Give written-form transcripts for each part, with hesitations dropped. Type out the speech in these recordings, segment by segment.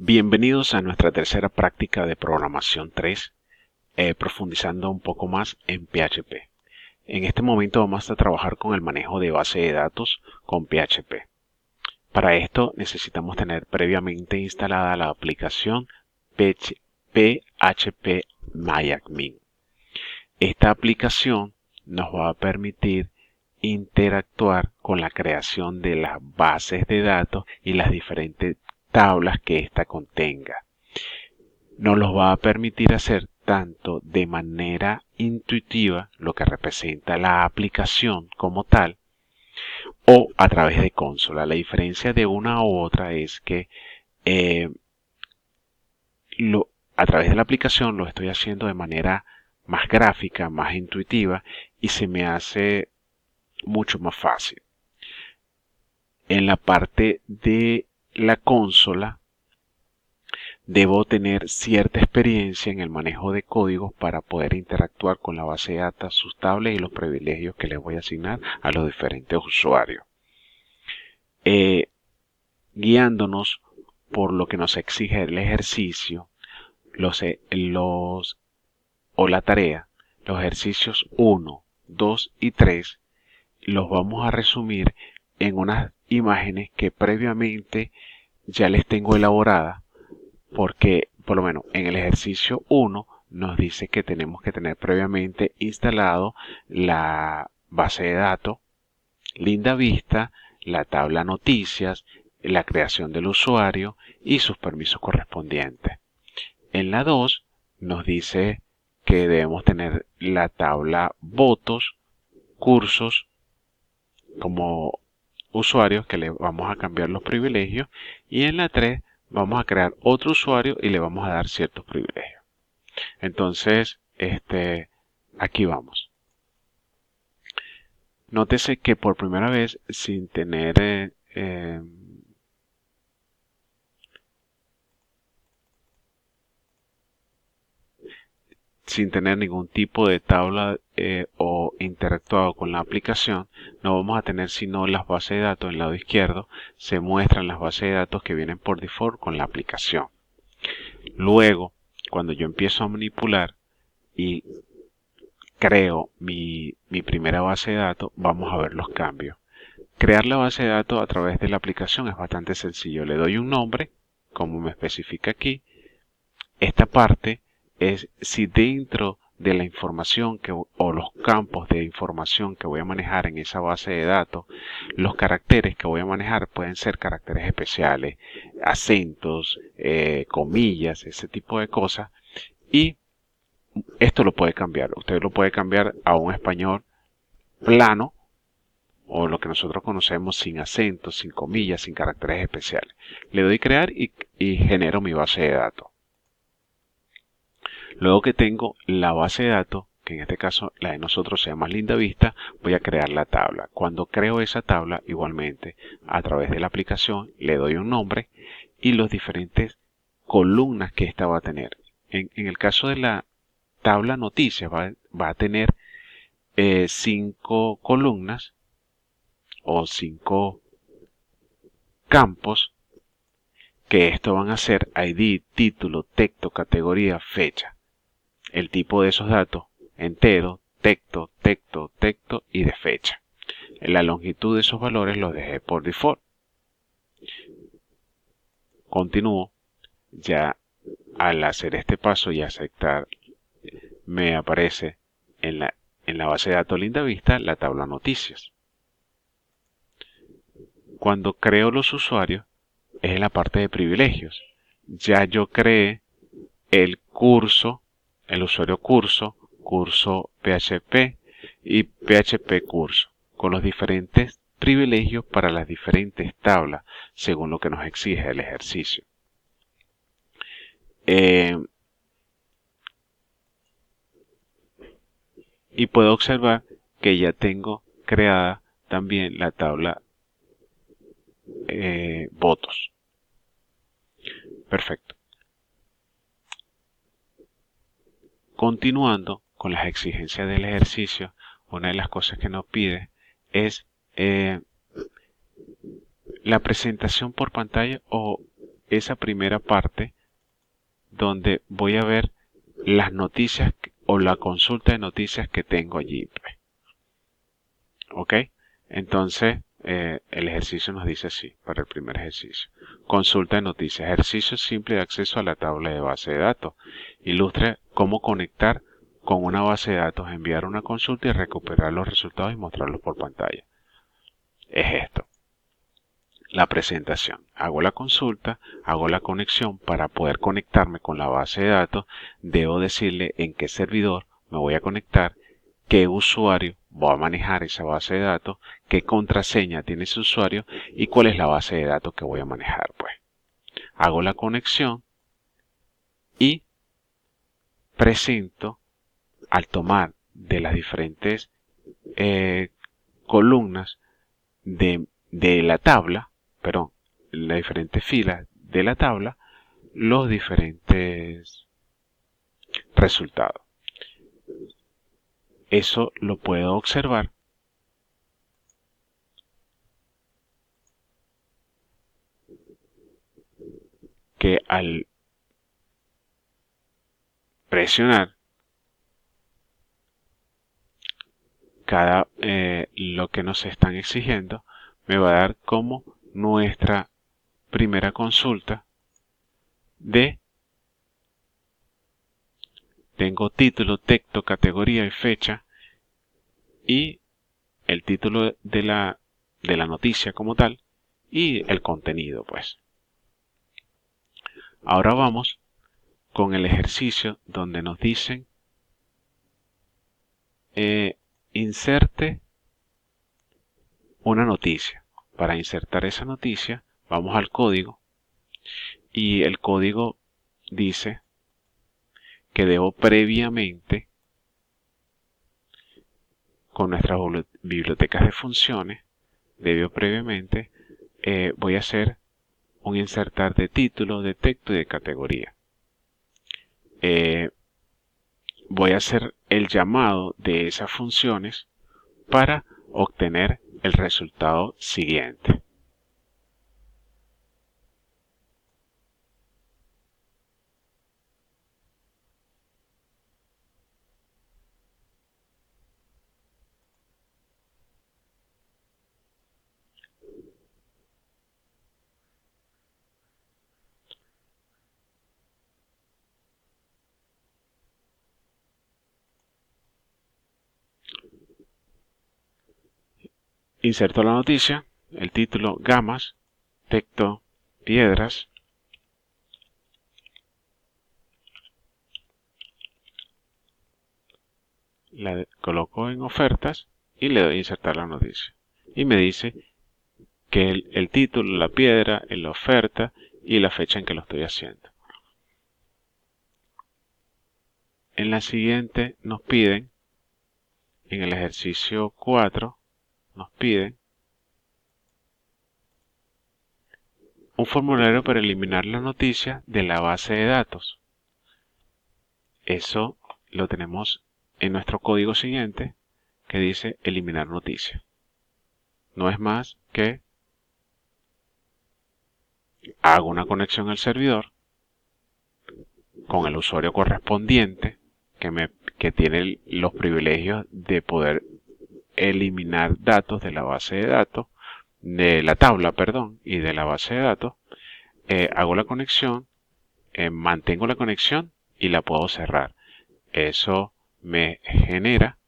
Bienvenidos a nuestra tercera práctica de programación 3, profundizando un poco más en PHP. En este momento vamos a trabajar con el manejo de base de datos con PHP. Para esto necesitamos tener previamente instalada la aplicación PHPMyAdmin. Esta aplicación nos va a permitir interactuar con la creación de las bases de datos y las diferentes tablas que ésta contenga. Nos los va a permitir hacer tanto de manera intuitiva, lo que representa la aplicación como tal, o a través de consola. La diferencia de una u otra es que a través de la aplicación lo estoy haciendo de manera más gráfica, más intuitiva y se me hace mucho más fácil. En la parte de la consola debo tener cierta experiencia en el manejo de códigos para poder interactuar con la base de datos, sus tablas y los privilegios que les voy a asignar a los diferentes usuarios. Guiándonos por lo que nos exige el ejercicio o la tarea, los ejercicios 1, 2 y 3 los vamos a resumir en unas imágenes que previamente ya les tengo elaboradas, porque por lo menos en el ejercicio 1 nos dice que tenemos que tener previamente instalado la base de datos Linda Vista, la tabla noticias, la creación del usuario y sus permisos correspondientes. En la 2 nos dice que debemos tener la tabla votos, cursos como usuarios que le vamos a cambiar los privilegios, y en la 3 vamos a crear otro usuario y le vamos a dar ciertos privilegios. Entonces, aquí vamos. Nótese que por primera vez, sin tener ningún tipo de tabla o interactuado con la aplicación, no vamos a tener sino las bases de datos. En el lado izquierdo se muestran las bases de datos que vienen por default con la aplicación. Luego, cuando yo empiezo a manipular y creo mi primera base de datos, vamos a ver los cambios. Crear la base de datos a través de la aplicación es bastante sencillo. Le doy un nombre, como me especifica aquí. Esta parte es si dentro de la información o los campos de información que voy a manejar en esa base de datos, los caracteres que voy a manejar pueden ser caracteres especiales, acentos, comillas, ese tipo de cosas. Y esto lo puede cambiar. Usted lo puede cambiar a un español plano, o lo que nosotros conocemos sin acentos, sin comillas, sin caracteres especiales. Le doy crear y genero mi base de datos. Luego que tengo la base de datos, que en este caso la de nosotros se llama Linda Vista, voy a crear la tabla. Cuando creo esa tabla, igualmente, a través de la aplicación, le doy un nombre y los diferentes columnas que ésta va a tener. En el caso de la tabla noticias, va a tener 5 columnas o 5 campos, que esto van a ser ID, título, texto, categoría, fecha. El tipo de esos datos, entero, texto, texto, texto y de fecha. La longitud de esos valores los dejé por default. Continúo. Ya al hacer este paso y aceptar, me aparece en la base de datos Linda Vista la tabla noticias. Cuando creo los usuarios es en la parte de privilegios. Ya yo creé el curso, el usuario curso, curso PHP y PHP curso, con los diferentes privilegios para las diferentes tablas, según lo que nos exige el ejercicio. Y puedo observar que ya tengo creada también la tabla votos. Perfecto. Continuando con las exigencias del ejercicio, una de las cosas que nos pide es la presentación por pantalla o esa primera parte donde voy a ver las noticias o la consulta de noticias que tengo allí, pues. ¿Ok? Entonces, el ejercicio nos dice así, para el primer ejercicio. Consulta de noticias. Ejercicio simple de acceso a la tabla de base de datos. Ilustra cómo conectar con una base de datos, enviar una consulta y recuperar los resultados y mostrarlos por pantalla. Es esto. La presentación. Hago la consulta, hago la conexión. Para poder conectarme con la base de datos, debo decirle en qué servidor me voy a conectar, qué usuario voy a manejar esa base de datos, qué contraseña tiene ese usuario y cuál es la base de datos que voy a manejar. Pues hago la conexión y presento, al tomar de las diferentes columnas de la tabla, perdón, las diferentes filas de la tabla, los diferentes resultados. Eso lo puedo observar que al presionar lo que nos están exigiendo, me va a dar como nuestra primera consulta tengo título, texto, categoría y fecha y el título de la noticia como tal y el contenido, pues. Ahora vamos con el ejercicio donde nos dicen inserte una noticia. Para insertar esa noticia vamos al código y el código dice que debo previamente, con nuestras bibliotecas de funciones, voy a hacer un insertar de título, de texto y de categoría. Voy a hacer el llamado de esas funciones para obtener el resultado siguiente. Inserto la noticia, el título gamas, texto piedras, la coloco en ofertas y le doy a insertar la noticia. Y me dice que el título, la piedra, la oferta y la fecha en que lo estoy haciendo. En la siguiente nos piden, en el ejercicio 4, nos piden un formulario para eliminar la noticia de la base de datos. Eso lo tenemos en nuestro código siguiente que dice eliminar noticia. No es más que hago una conexión al servidor con el usuario correspondiente que tiene los privilegios de poder eliminar datos de la base de datos, de la tabla, perdón, y de la base de datos. Hago la conexión, mantengo la conexión y la puedo cerrar. Eso me genera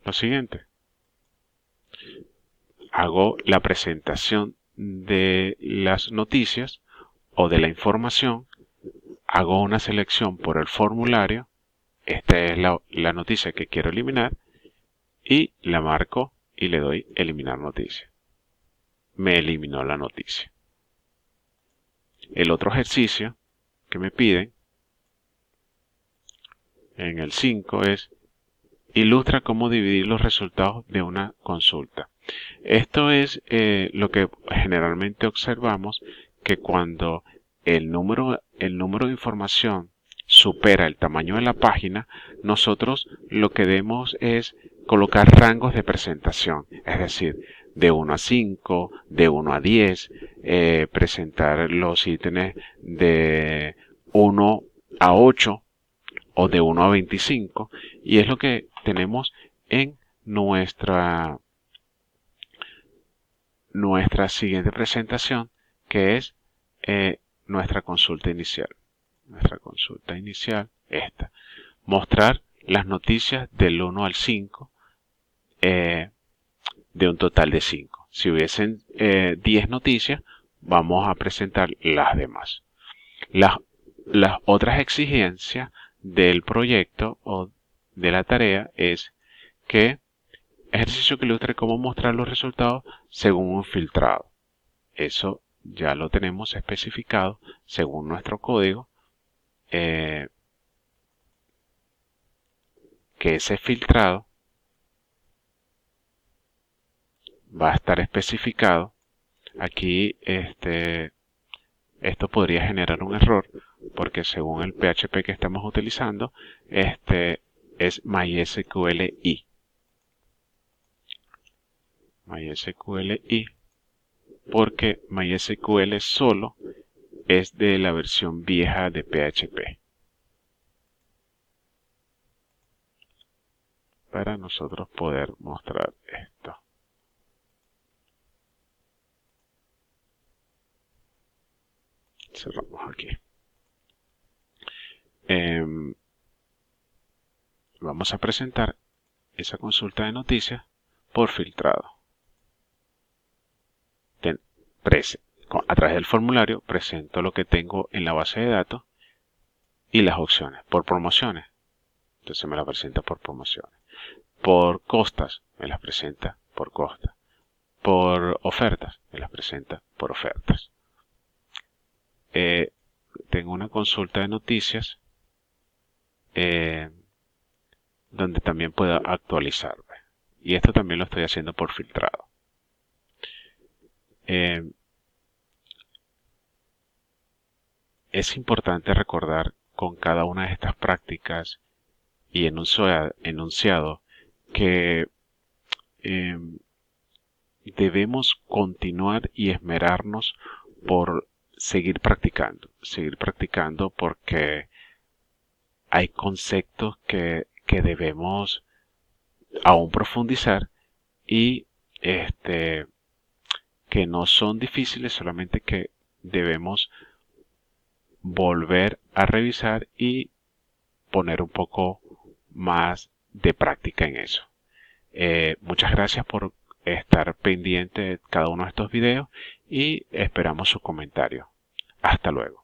lo siguiente. Hago la presentación de las noticias o de la información, hago una selección por el formulario, esta es la noticia que quiero eliminar, y la marco y le doy eliminar noticia. Me eliminó la noticia. El otro ejercicio que me piden en el 5 es ilustra cómo dividir los resultados de una consulta. Esto es lo que generalmente observamos, que cuando el número de información supera el tamaño de la página, nosotros lo que debemos es colocar rangos de presentación, es decir, de 1 a 5, de 1 a 10, presentar los ítems de 1 a 8 o de 1 a 25, y es lo que tenemos en nuestra siguiente presentación, que es nuestra consulta inicial. Nuestra consulta inicial, esta. Mostrar las noticias del 1 al 5 de un total de 5. Si hubiesen 10 noticias, vamos a presentar las demás. Las otras exigencias del proyecto o de la tarea es que ejercicio que ilustre cómo mostrar los resultados según un filtrado. Eso ya lo tenemos especificado según nuestro código, que ese filtrado va a estar especificado. Aquí esto podría generar un error porque según el PHP que estamos utilizando, es MySQLi. MySQLi, porque MySQL solo es de la versión vieja de PHP. Para nosotros poder mostrar esto. Cerramos aquí. Vamos a presentar esa consulta de noticias por filtrado. A través del formulario presento lo que tengo en la base de datos y las opciones. Por promociones, entonces me la presenta por promociones. Por costas, me las presenta por costas. Por ofertas, me las presenta por ofertas. Tengo una consulta de noticias donde también puedo actualizarme. Y esto también lo estoy haciendo por filtrado. Es importante recordar con cada una de estas prácticas y enunciado que debemos continuar y esmerarnos por seguir practicando porque hay conceptos que debemos aún profundizar y que no son difíciles, solamente que debemos volver a revisar y poner un poco más de práctica en eso. Muchas gracias por estar pendiente de cada uno de estos videos y esperamos sus comentarios. Hasta luego.